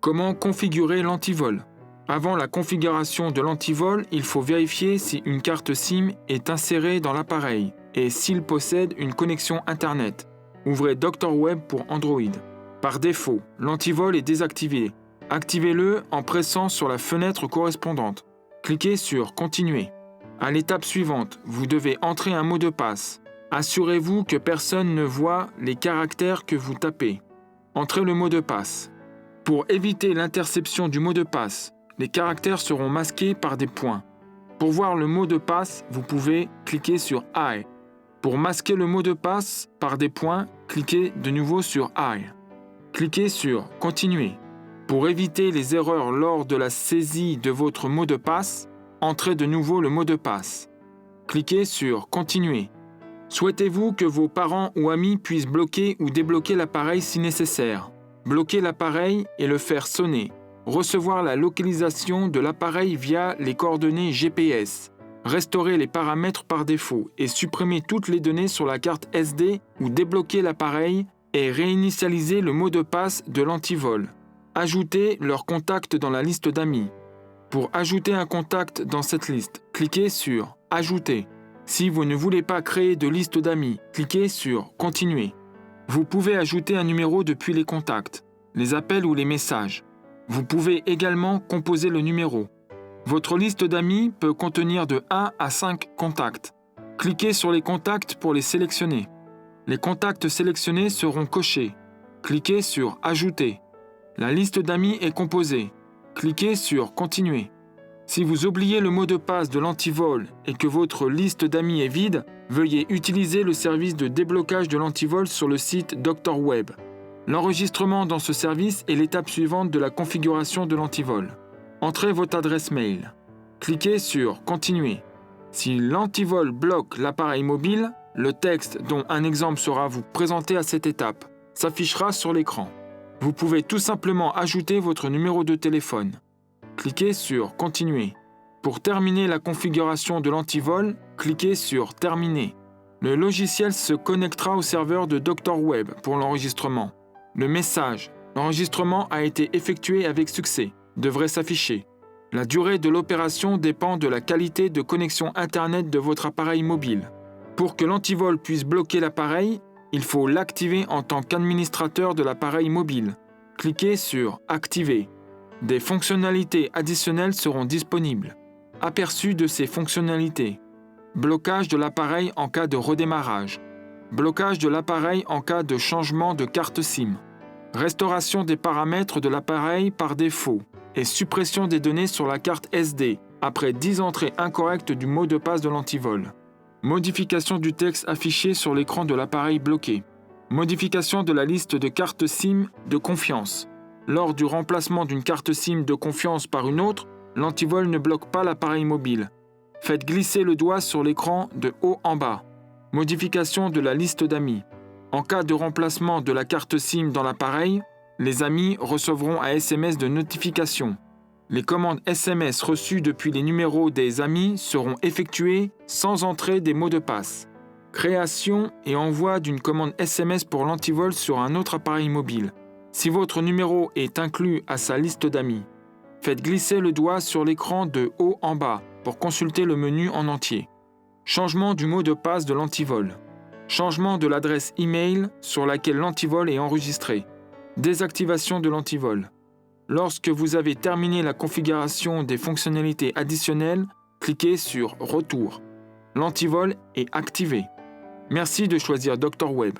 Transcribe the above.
Comment configurer l'antivol? Avant la configuration de l'antivol, il faut vérifier si une carte SIM est insérée dans l'appareil et s'il possède une connexion Internet. Ouvrez Dr Web pour Android. Par défaut, l'antivol est désactivé. Activez-le en pressant sur la fenêtre correspondante. Cliquez sur Continuer. À l'étape suivante, vous devez entrer un mot de passe. Assurez-vous que personne ne voit les caractères que vous tapez. Entrez le mot de passe. Pour éviter l'interception du mot de passe, les caractères seront masqués par des points. Pour voir le mot de passe, vous pouvez cliquer sur I. Pour masquer le mot de passe par des points, cliquez de nouveau sur I. Cliquez sur Continuer. Pour éviter les erreurs lors de la saisie de votre mot de passe, entrez de nouveau le mot de passe. Cliquez sur Continuer. Souhaitez-vous que vos parents ou amis puissent bloquer ou débloquer l'appareil si nécessaire? Bloquer l'appareil et le faire sonner. Recevoir la localisation de l'appareil via les coordonnées GPS. Restaurer les paramètres par défaut et supprimer toutes les données sur la carte SD ou débloquer l'appareil et réinitialiser le mot de passe de l'antivol. Ajoutez leur contact dans la liste d'amis. Pour ajouter un contact dans cette liste, cliquez sur « Ajouter ». Si vous ne voulez pas créer de liste d'amis, cliquez sur « Continuer ». Vous pouvez ajouter un numéro depuis les contacts, les appels ou les messages. Vous pouvez également composer le numéro. Votre liste d'amis peut contenir de 1 à 5 contacts. Cliquez sur les contacts pour les sélectionner. Les contacts sélectionnés seront cochés. Cliquez sur « Ajouter ». La liste d'amis est composée. Cliquez sur « Continuer ». Si vous oubliez le mot de passe de l'antivol et que votre liste d'amis est vide, veuillez utiliser le service de déblocage de l'antivol sur le site Dr Web. L'enregistrement dans ce service est l'étape suivante de la configuration de l'antivol. Entrez votre adresse mail. Cliquez sur « Continuer ». Si l'antivol bloque l'appareil mobile, le texte dont un exemple sera vous présenté à cette étape s'affichera sur l'écran. Vous pouvez tout simplement ajouter votre numéro de téléphone. Cliquez sur « Continuer ». Pour terminer la configuration de l'antivol, cliquez sur « Terminer ». Le logiciel se connectera au serveur de Dr Web pour l'enregistrement. Le message « L'enregistrement a été effectué avec succès » devrait s'afficher. La durée de l'opération dépend de la qualité de connexion Internet de votre appareil mobile. Pour que l'antivol puisse bloquer l'appareil, il faut l'activer en tant qu'administrateur de l'appareil mobile. Cliquez sur « Activer ». Des fonctionnalités additionnelles seront disponibles. Aperçu de ces fonctionnalités. Blocage de l'appareil en cas de redémarrage. Blocage de l'appareil en cas de changement de carte SIM. Restauration des paramètres de l'appareil par défaut et suppression des données sur la carte SD après 10 entrées incorrectes du mot de passe de l'antivol. Modification du texte affiché sur l'écran de l'appareil bloqué. Modification de la liste de cartes SIM de confiance. Lors du remplacement d'une carte SIM de confiance par une autre, l'antivol ne bloque pas l'appareil mobile. Faites glisser le doigt sur l'écran de haut en bas. Modification de la liste d'amis. En cas de remplacement de la carte SIM dans l'appareil, les amis recevront un SMS de notification. Les commandes SMS reçues depuis les numéros des amis seront effectuées sans entrée des mots de passe. Création et envoi d'une commande SMS pour l'antivol sur un autre appareil mobile. Si votre numéro est inclus à sa liste d'amis, faites glisser le doigt sur l'écran de haut en bas pour consulter le menu en entier. Changement du mot de passe de l'antivol. Changement de l'adresse e-mail sur laquelle l'antivol est enregistré. Désactivation de l'antivol. Lorsque vous avez terminé la configuration des fonctionnalités additionnelles, cliquez sur « Retour ». L'antivol est activé. Merci de choisir Dr Web.